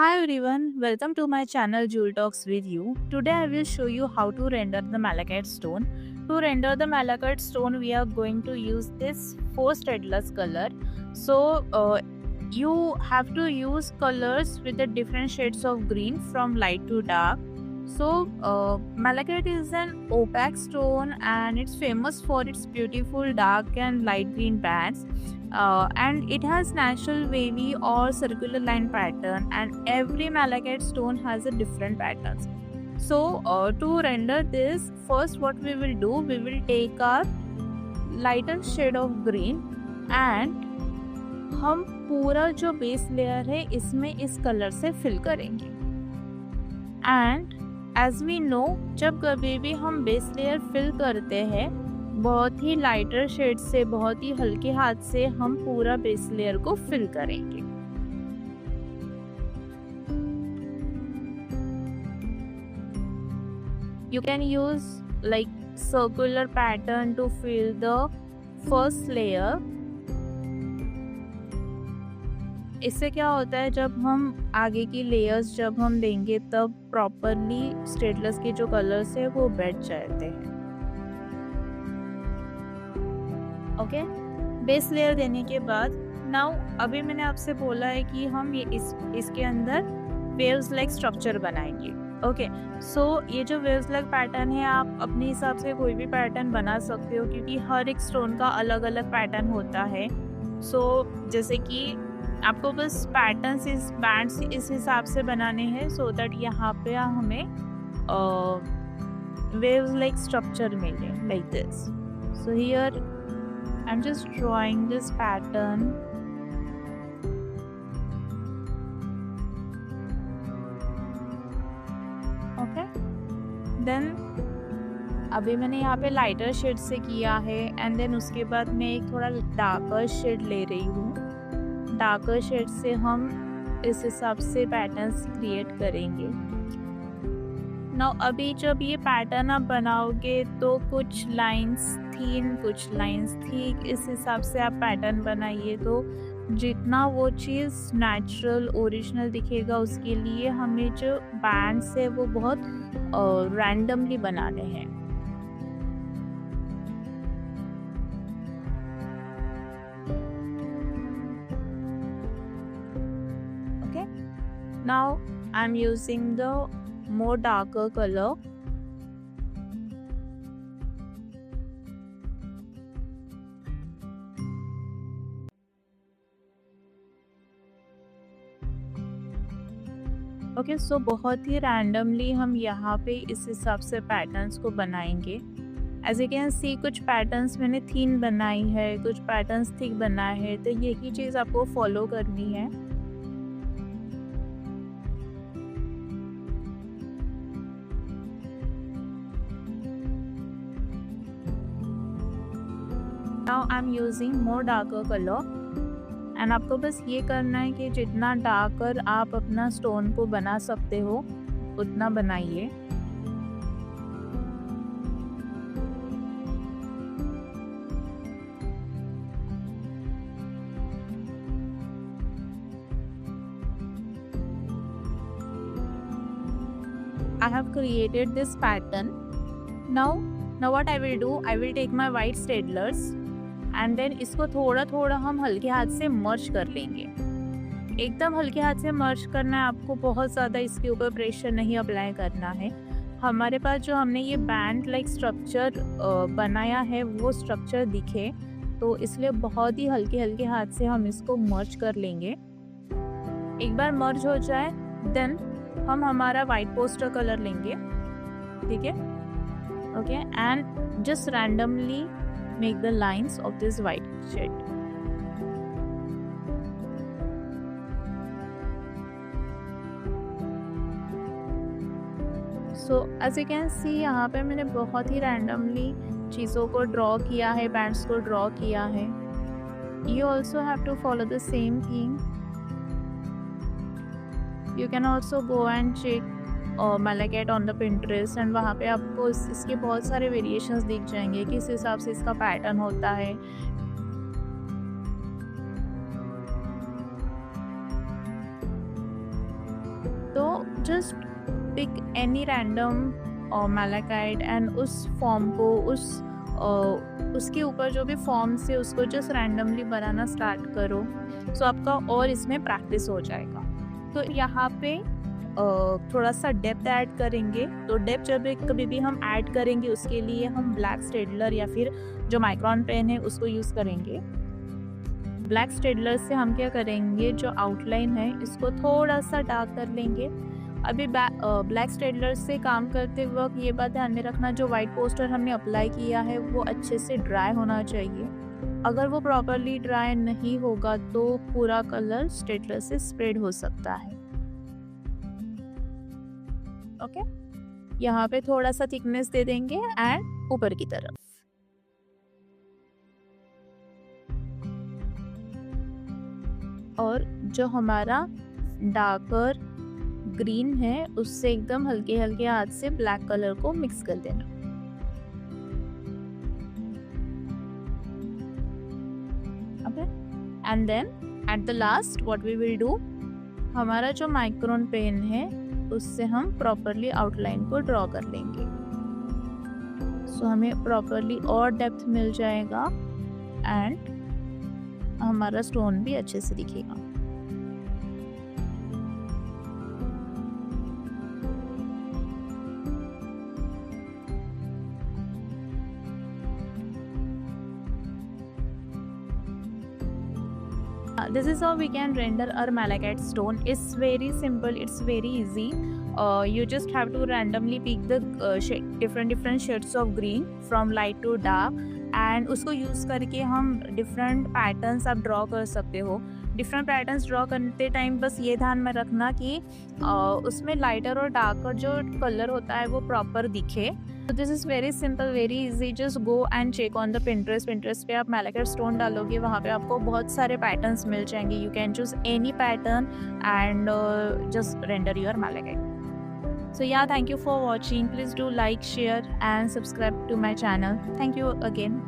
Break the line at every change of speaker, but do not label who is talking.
Hi everyone, welcome to my channel Jewel Talks with you. Today I will show you how to render the malachite stone. To render the malachite stone, we are going to use this 4 shadless color. You have to use colors with the different shades of green from light to dark. Malachite is an opaque stone and it's famous for its beautiful dark and light green bands, and it has natural wavy or circular line pattern, and every malachite stone has a different patterns. To render this, first what we will do, we will take our lighter shade of green and हम पूरा जो base layer है इसमें इस colour से fill करेंगे. And as we know, जब कभी भी हम बेस लेयर फिल करते हैं बहुत ही लाइटर शेड से, बहुत ही हल्के हाथ से हम पूरा बेस लेयर को फिल करेंगे. You can use like circular pattern to fill the first layer. इससे क्या होता है, जब हम आगे की लेयर्स जब हम देंगे तब प्रॉपरली स्टेटलेस के जो कलर्स है वो बैठ जाते हैं. ओके, बेस लेयर देने के बाद नाउ अभी मैंने आपसे बोला है कि हम ये इसके अंदर वेव्स लाइक स्ट्रक्चर बनाएंगे. ओके, सो ये जो वेव्स लाइक पैटर्न है आप अपने हिसाब से कोई भी पैटर्न बना सकते हो, क्योंकि हर एक स्टोन का अलग अलग पैटर्न होता है. जैसे कि आपको बस पैटर्न्स इस बैंड्स इस हिसाब से बनाने हैं सो दैट यहाँ पे हमें वेव्स लाइक स्ट्रक्चर मिले like this. So here I am just drawing this pattern. Okay, then अभी मैंने यहाँ पे लाइटर शेड से किया है एंड देन उसके बाद मैं एक थोड़ा डार्कर शेड ले रही हूँ. डार्कर शेड से हम इस हिसाब से पैटर्न्स क्रिएट करेंगे. नाउ अभी जब ये पैटर्न आप बनाओगे तो कुछ लाइंस थीन कुछ लाइंस थिक, इस हिसाब से आप पैटर्न बनाइए. तो जितना वो चीज़ नेचुरल ओरिजिनल दिखेगा उसके लिए हमें जो बैंड्स है वो बहुत रैंडमली बनाने हैं. Now I'm using the more darker color. Okay, so बहुत ही रैंडमली हम यहाँ पे इस हिसाब से पैटर्न्स को बनाएंगे. एज यू कैन सी कुछ पैटर्न्स मैंने थीन बनाई है, कुछ पैटर्न्स थिक बनाए हैं, तो यही चीज़ आपको फॉलो करनी है. Now I am using more darker colour and आपको बस ये करना है कि जितना डार्कर आप अपना स्टोन को बना सकते हो उतना बनाइए. I have created this pattern. Now what I will do, I will take my white staedlers and then इसको थोड़ा थोड़ा हम हल्के हाथ से मर्ज कर लेंगे. एकदम हल्के हाथ से मर्ज करना है आपको, बहुत ज़्यादा इसके ऊपर प्रेशर नहीं अप्लाई करना है. हमारे पास जो हमने ये बैंड लाइक स्ट्रक्चर बनाया है वो स्ट्रक्चर दिखे, तो इसलिए बहुत ही हल्के हल्के हाथ से हम इसको मर्ज कर लेंगे. एक बार मर्ज हो जाए देन हम हमारा वाइट पोस्टर कलर लेंगे. ठीक है, okay, and just randomly make the lines of this white shade. So as you can see यहाँ पे मैंने बहुत ही रैंडमली चीज़ों को ड्रॉ किया है, बैंड्स को ड्रॉ किया है. You also have to follow the same thing. You can also go and check malachite on the Pinterest and वहाँ पे आपको इसके बहुत सारे वेरिएशंस दिख जाएंगे, किस हिसाब से इसका पैटर्न होता है. Just pick any random malachite and उस फॉर्म को उसके ऊपर जो भी फॉर्म्स है उसको जस्ट रैंडमली बनाना स्टार्ट करो। सो आपका और इसमें प्रैक्टिस हो जाएगा। तो यहाँ पे थोड़ा सा डेप्थ ऐड करेंगे। तो डेप्थ जब कभी भी हम ऐड करेंगे उसके लिए हम ब्लैक स्टेडलर या फिर जो माइक्रोन पेन है उसको यूज़ करेंगे। ब्लैक स्टेडलर से हम क्या करेंगे, जो आउटलाइन है इसको थोड़ा सा डार्क कर लेंगे। अभी ब्लैक स्टेडलर से काम करते वक्त ये बात ध्यान में रखना, जो वाइट पोस्टर हमने अप्लाई किया है वो अच्छे से ड्राई होना चाहिए। अगर वो प्रॉपरली ड्राई नहीं होगा तो पूरा कलर स्टेडलर से स्प्रेड हो सकता है। ओके, यहाँ पे थोड़ा सा थिकनेस दे देंगे एंड ऊपर की तरफ। और जो हमारा डार्कर ग्रीन है उससे एकदम हल्के हल्के हाथ से ब्लैक कलर को मिक्स कर देना। Okay, and then at the last what we will do, हमारा जो माइक्रोन पेन है उससे हम प्रॉपरली आउटलाइन को ड्रॉ कर लेंगे। सो हमें प्रॉपरली और डेप्थ मिल जाएगा एंड हमारा स्टोन भी अच्छे से दिखेगा। This is how we can render our malachite stone. It's very simple, it's very easy. You just have to randomly pick the different shades of green from light to dark and उसको use करके हम different patterns आप draw कर सकते हो। Different patterns draw करते time बस ये ध्यान में रखना कि उसमें लाइटर और डार्कर जो कलर होता है वो प्रॉपर दिखे। तो this is very simple, very easy. Just go and check on the Pinterest पे आप मैलाकाइट स्टोन डालोगे, वहाँ पे आपको बहुत सारे पैटर्न्स मिल जाएंगे। You can choose any pattern and just render your malachite. So yeah, thank you for watching. Please do like, share and subscribe to my channel. Thank you again.